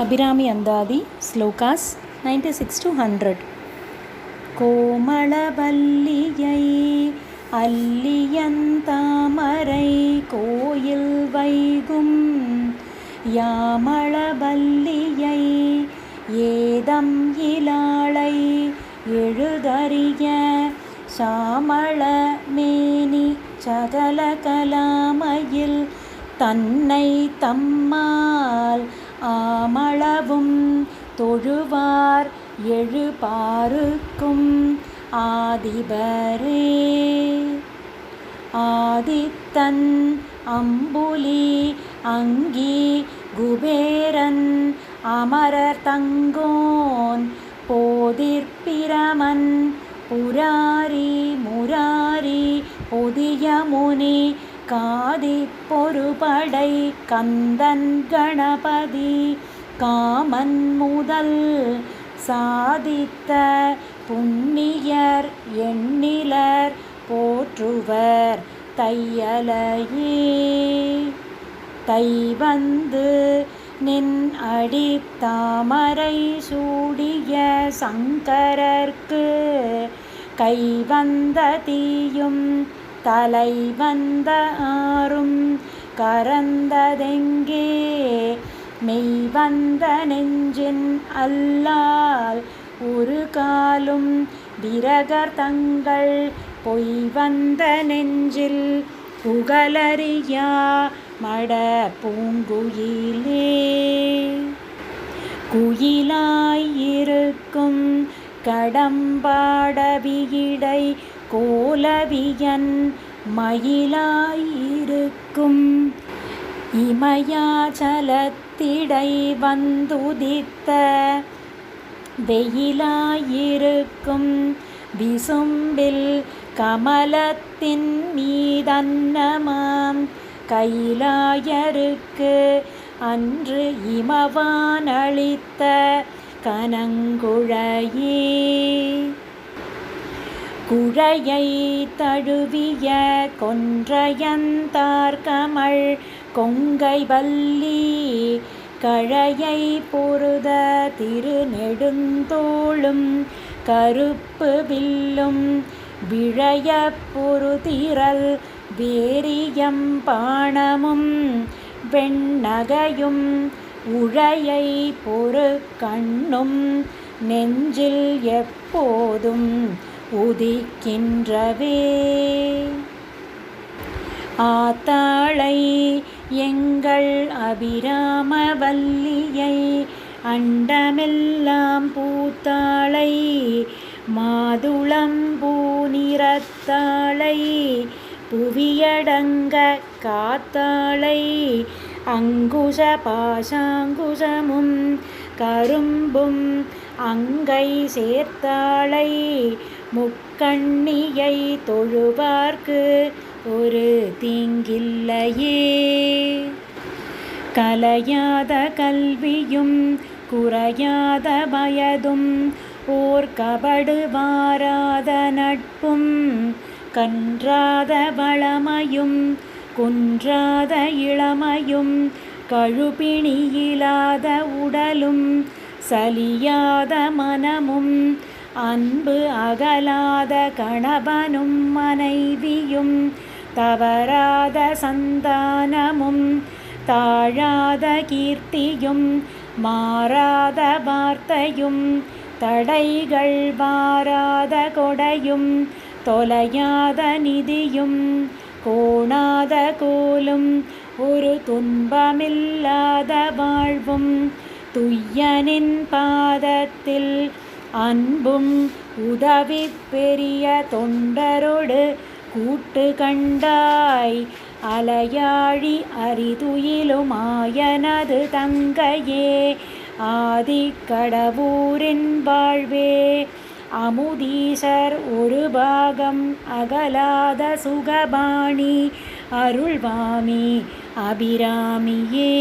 Abhirami Andadi, Slokas 96 to 100. கோமளவல்லியை அல்லியந்தாமரை கோயில் வைகும் யாமளவல்லியை ஏதம் இலாளை எழுதறிய சாமள மேனி சகல கலாமையில் தன்னை தம்மால் ஆமளவும் தொழுவார் எழுபாருக்கும் ஆதிபரே. ஆதித்தன் அம்புலி அங்கி குபேரன் அமரர் தங்கோன் போதிற்பிரமன் புராரி முராரி பொதியமுனி காதிப் பொறுபடை கந்தன் கணபதி காமன் முதல் சாதித்த புண்ணியர் எண்ணிலர் போற்றுவர் தையலையே. தைவந்து நின் அடித்தாமரை சூடிய சங்கரர்க்கு கைவந்த தீயும் தலைவந்த ஆறும் கரந்ததெங்கே மெய்வந்த நெஞ்சின் அல்லால் ஒரு காலும் விரகர் தங்கள் பொய்வந்த நெஞ்சில் புகழறியா மட பூங்குயிலே. குயிலாயிருக்கும் கடம்பாடவியிடை கோலவியன் மயிலாயிருக்கும் இமயாச்சலத்திடை வந்துதித்த வெயிலாயிருக்கும் விசும்பில் கமலத்தின் மீதன்னமாம் கைலாயருக்கு அன்று இமவானளித்த கனங்குழையே. குழையை தழுவிய கொன்றையந்தார்கமழ் கொங்கை வல்லி கழையை பொருத திருநெடுந்தோளும் கருப்பு வில்லும் விழைய பொருதிரல் வேரியம் பாணமும் வெண்ணகையும் உழையை பொறு கண்ணும் நெஞ்சில் எப்போதும் உதிக்கின்றவே. ஆத்தாளை எங்கள் அபிராமவல்லியை அண்டமெல்லாம் பூத்தாளை மாதுளம்பூநிறத்தாளை புவியடங்க காத்தாளை அங்குச பாசாங்குசமும் கரும்பும் அங்கை சேர்த்தாளை முக்கண்ணியை தொழுவார்க்கு ஒரு தீங்கில்லையே. கலையாத கல்வியும் குறையாத வயதும் ஓர் கபடு வாராத நட்பும் கன்றாத வளமையும் குன்றாத இளமையும் கழுபிணியிலாத உடலும் சலியாத மனமும் அன்பு அகலாத கணவனும் மனைவியும் தவறாத சந்தானமும் தாழாத கீர்த்தியும் மாறாத வார்த்தையும் தடைகள் வாராத கொடையும் தொலையாத நிதியும் கோணாத கோலும் ஒரு துன்பமில்லாத வாழ்வும் துய்யனின் பாதத்தில் அன்பும் உதவி பெரிய தொண்டரோடு கூட்டு கண்டாய் அலையாழி அரிதுயிலுமாயனது தங்கையே. ஆதிக்கடவூரின் வாழ்வே அமுதீசர் ஒரு பாகம் அகலாத சுகபாணி அருள்வாமி அபிராமியே.